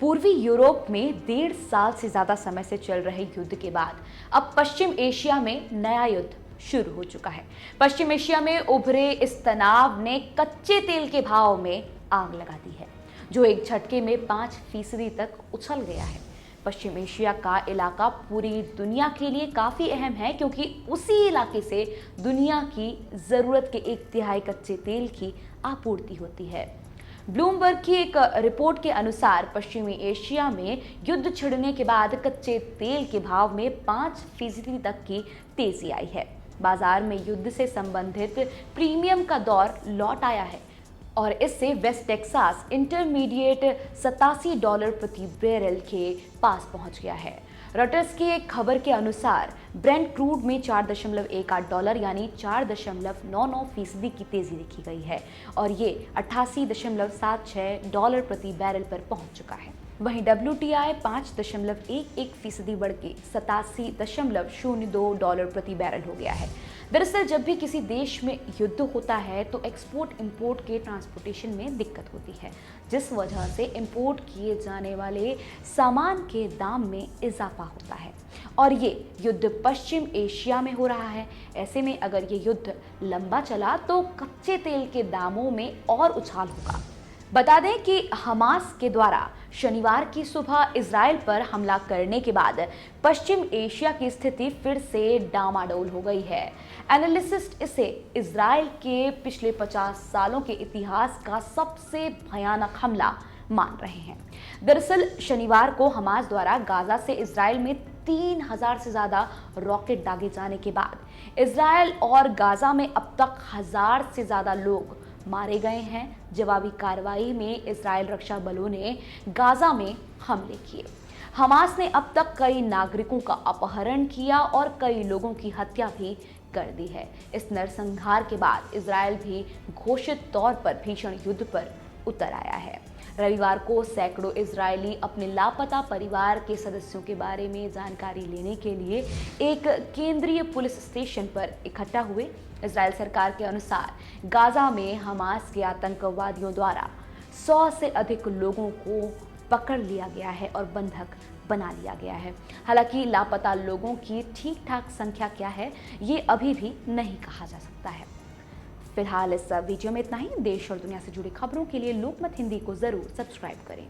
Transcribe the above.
पूर्वी यूरोप में 1.5 साल से ज्यादा समय से चल रहे युद्ध के बाद अब पश्चिम एशिया में नया युद्ध शुरू हो चुका है। पश्चिम एशिया में उभरे इस तनाव ने कच्चे तेल के भाव में आग लगा दी है, जो एक झटके में 5% तक उछल गया है। पश्चिम एशिया का इलाका पूरी दुनिया के लिए काफी अहम है, क्योंकि उसी इलाके से दुनिया की जरूरत के 1/3 कच्चे तेल की आपूर्ति होती है। ब्लूमबर्ग की एक रिपोर्ट के अनुसार पश्चिमी एशिया में युद्ध छिड़ने के बाद कच्चे तेल के भाव में 5% तक की तेजी आई है। बाजार में युद्ध से संबंधित प्रीमियम का दौर लौट आया है और इससे वेस्ट टेक्सास इंटरमीडिएट $87 प्रति बैरल के पास पहुंच गया है। रॉयटर्स की एक खबर के अनुसार ब्रेंट क्रूड में $4.18 यानी 4.99% की तेजी देखी गई है और ये $88.76 प्रति बैरल पर पहुंच चुका है। वहीं WTI 5.11% बढ़ के $87.02 प्रति बैरल हो गया है। दरअसल जब भी किसी देश में युद्ध होता है तो एक्सपोर्ट इंपोर्ट के ट्रांसपोर्टेशन में दिक्कत होती है, जिस वजह से इंपोर्ट किए जाने वाले सामान के दाम में इजाफा होता है और ये युद्ध पश्चिम एशिया में हो रहा है। ऐसे में अगर ये युद्ध लंबा चला तो कच्चे तेल के दामों में और उछाल होगा। बता दें कि हमास के द्वारा शनिवार की सुबह इजराइल पर हमला करने के बाद पश्चिम एशिया की स्थिति फिर से डामाडोल हो गई है। एनालिसिस्ट इसे इजराइल के पिछले 50 सालों के इतिहास का सबसे भयानक हमला मान रहे हैं। दरअसल शनिवार को हमास द्वारा गाजा से इजराइल में 3000 से ज्यादा रॉकेट दागे जाने के बाद इजराइल और गाजा में अब तक 1000 से ज्यादा लोग मारे गए हैं। जवाबी कार्रवाई में इजराइल रक्षा बलों ने गाजा में हमले किए। हमास ने अब तक कई नागरिकों का अपहरण किया और कई लोगों की हत्या भी कर दी है। इस नरसंहार के बाद इजराइल भी घोषित तौर पर भीषण युद्ध पर उतर आया है। रविवार को सैकड़ों इजरायली अपने लापता परिवार के सदस्यों के बारे में जानकारी लेने के लिए एक केंद्रीय पुलिस स्टेशन पर इकट्ठा हुए। इजराइल सरकार के अनुसार गाजा में हमास के आतंकवादियों द्वारा 100 से अधिक लोगों को पकड़ लिया गया है और बंधक बना लिया गया है। हालांकि लापता लोगों की ठीक ठाक संख्या क्या है, ये अभी भी नहीं कहा जा सकता है। फिलहाल इस वीडियो में इतना ही। देश और दुनिया से जुड़ी खबरों के लिए लोकमत हिंदी को जरूर सब्सक्राइब करें।